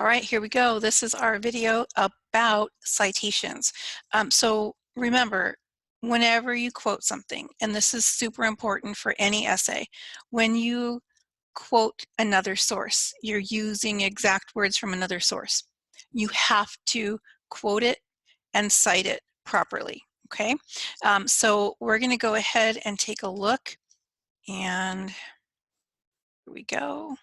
All right, here we go. This is our video about citations. So remember, whenever you quote something, and this is super important for any essay, when you quote another source, you're using exact words from another source. You have to quote it and cite it properly, okay? So we're going to go ahead and take a look, and here we go.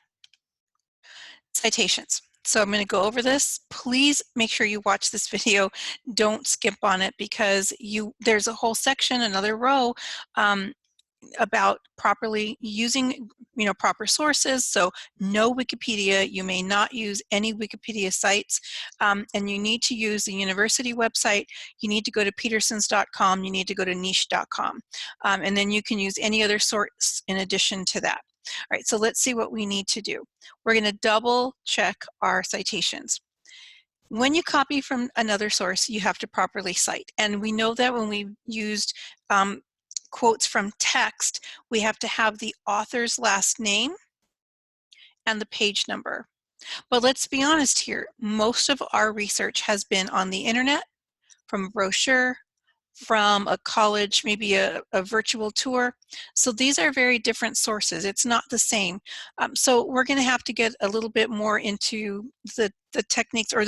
Citations. So I'm going to go over this. Please make sure you watch this video. Don't skip on it because there's a whole section, another row about properly using proper sources. So no Wikipedia. You may not use any Wikipedia sites, and you need to use the university website. You need to go to petersons.com. You need to go to niche.com, and then you can use any other source in addition to that. All right, so let's see what we need to do. We're going to double check our citations. When you copy from another source, you have to properly cite. And we know that when we used quotes from text, we have to have the author's last name and the page number. But let's be honest here, most of our research has been on the internet, from a brochure, from a college, maybe a virtual tour. So these are very different sources. It's not the same. So we're going to have to get a little bit more into the techniques, or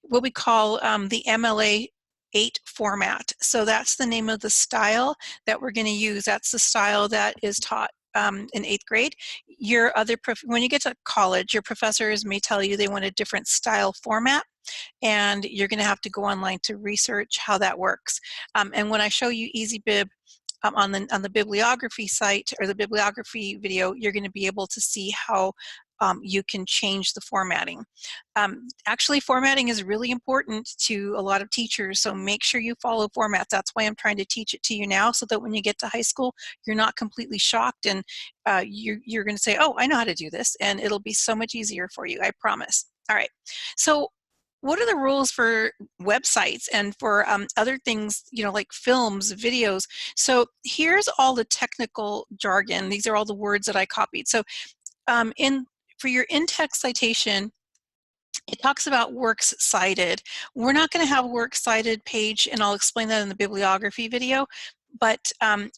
what we call the MLA 8 format. So that's the name of the style that we're going to use. That's the style that is taught in 8th grade. When you get to college, your professors may tell you they want a different style format, and you're going to have to go online to research how that works. And when I show you EasyBib on the bibliography site, or the bibliography video, you're going to be able to see how you can change the formatting. Actually, formatting is really important to a lot of teachers, so make sure you follow formats. That's why I'm trying to teach it to you now, so that when you get to high school, you're not completely shocked, and you're going to say, oh, I know how to do this, and it'll be so much easier for you, I promise. All right, so what are the rules for websites and for other things, like films, videos? So here's all the technical jargon. These are all the words that I copied. So for your in-text citation, it talks about works cited. We're not going to have a works cited page, and I'll explain that in the bibliography video, but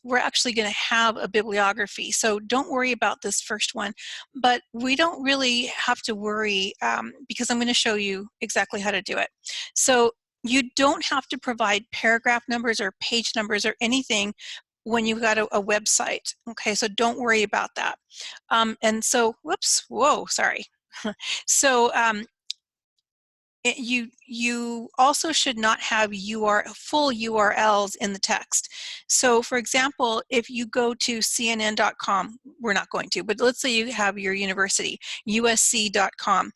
we're actually going to have a bibliography. So don't worry about this first one, but we don't really have to worry because I'm going to show you exactly how to do it. So you don't have to provide paragraph numbers or page numbers or anything when you've got a website. Okay, so don't worry about that. And so, sorry. So you also should not have full URLs in the text. So for example, if you go to CNN.com, we're not going to, but let's say you have your university, USC.com,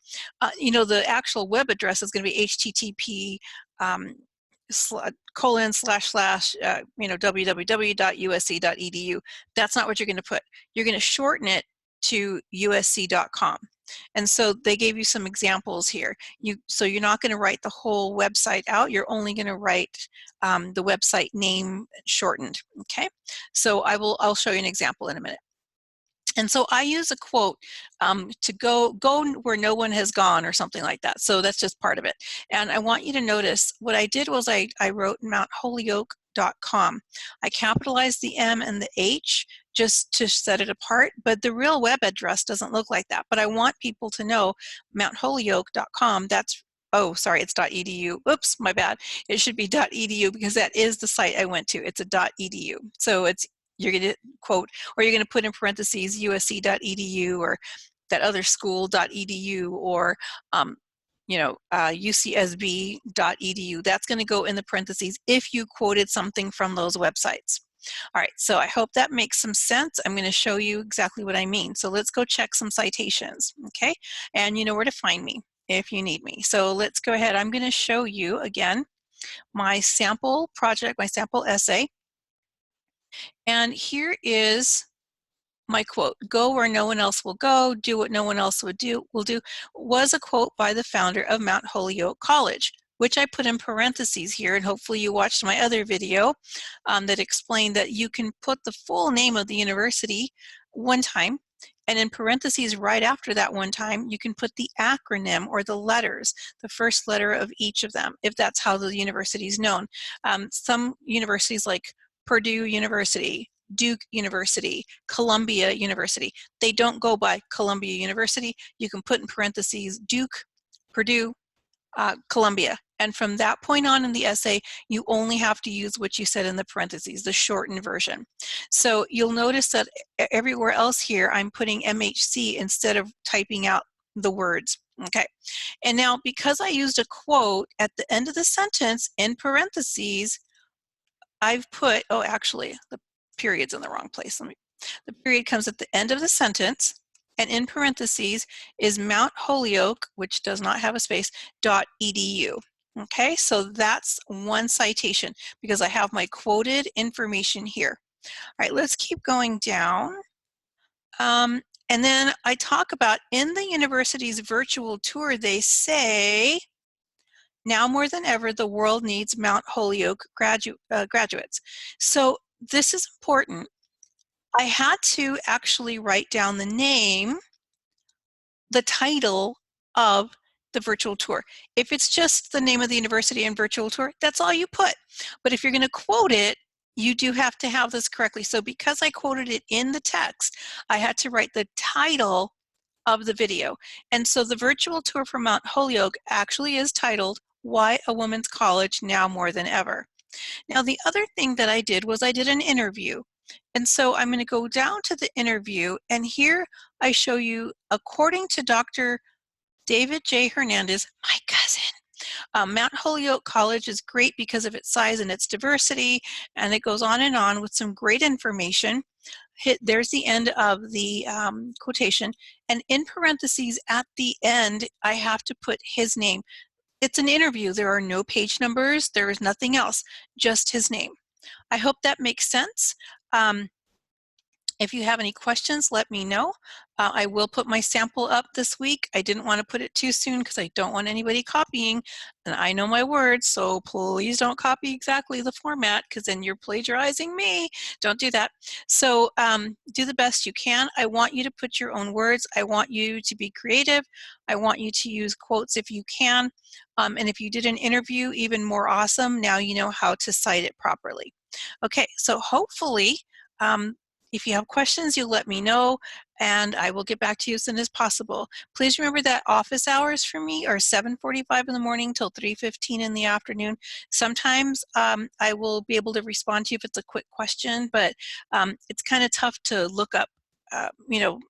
the actual web address is going to be http www.usc.edu. That's not what you're going to put. You're going to shorten it to usc.com. And so they gave you some examples here. So you're not going to write the whole website out. You're only going to write the website name shortened. Okay. So I'll show you an example in a minute. And so I use a quote to go where no one has gone, or something like that. So that's just part of it. And I want you to notice what I did was I wrote mountholyoke.com. I capitalized the M and the H just to set it apart, but the real web address doesn't look like that. But I want people to know mountholyoke.com. Oh, sorry, it's .edu. Oops, my bad. It should be .edu because that is the site I went to. It's a .edu. So you're going to quote, or you're going to put in parentheses usc.edu, or that other school.edu, or ucsb.edu. That's going to go in the parentheses if you quoted something from those websites. All right, so I hope that makes some sense. I'm going to show you exactly what I mean. So let's go check some citations, okay? And you know where to find me if you need me. So let's go ahead. I'm going to show you again my sample project, my sample essay. And here is my quote. Go where no one else will go, do what no one else will do, was a quote by the founder of Mount Holyoke College, which I put in parentheses here, and hopefully you watched my other video that explained that you can put the full name of the university one time, And in parentheses right after that one time, you can put the acronym or the letters, the first letter of each of them, if that's how the university is known. Some universities like Purdue University, Duke University, Columbia University, they don't go by Columbia University. You can put in parentheses Duke, Purdue, Columbia. And from that point on in the essay, you only have to use what you said in the parentheses, the shortened version. So you'll notice that everywhere else here, I'm putting MHC instead of typing out the words. Okay. And now because I used a quote at the end of the sentence in parentheses, I've put, oh, actually, the period's in the wrong place. The period comes at the end of the sentence, and in parentheses is Mount Holyoke, which does not have a space, .edu. Okay, so that's one citation because I have my quoted information here. All right, let's keep going down. And then I talk about in the university's virtual tour, they say, now more than ever, the world needs Mount Holyoke graduates. So this is important. I had to actually write down the name, the title of the virtual tour. If it's just the name of the university and virtual tour, that's all you put. But if you're going to quote it, you do have to have this correctly. So because I quoted it in the text, I had to write the title of the video. And so the virtual tour for Mount Holyoke actually is titled Why a Women's College Now More Than Ever. Now the other thing that I did was I did an interview. And so I'm going to go down to the interview, and here I show you, according to Dr. David J. Hernandez, my cousin, Mount Holyoke College is great because of its size and its diversity, and it goes on with some great information. There's the end of the quotation, and in parentheses at the end, I have to put his name. It's an interview. There are no page numbers. There is nothing else, just his name. I hope that makes sense. If you have any questions, let me know. I will put my sample up this week. I didn't want to put it too soon because I don't want anybody copying, and I know my words, so please don't copy exactly the format because then you're plagiarizing me. Don't do that. So do the best you can. I want you to put your own words. I want you to be creative. I want you to use quotes if you can. And if you did an interview, even more awesome. Now you know how to cite it properly. Okay, so hopefully, if you have questions, you'll let me know, and I will get back to you as soon as possible. Please remember that office hours for me are 7:45 in the morning till 3:15 in the afternoon. Sometimes I will be able to respond to you if it's a quick question, but it's kind of tough to look up, you know,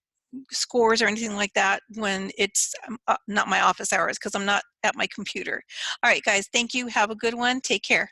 scores or anything like that when it's not my office hours because I'm not at my computer. All right, guys, thank you. Have a good one. Take care.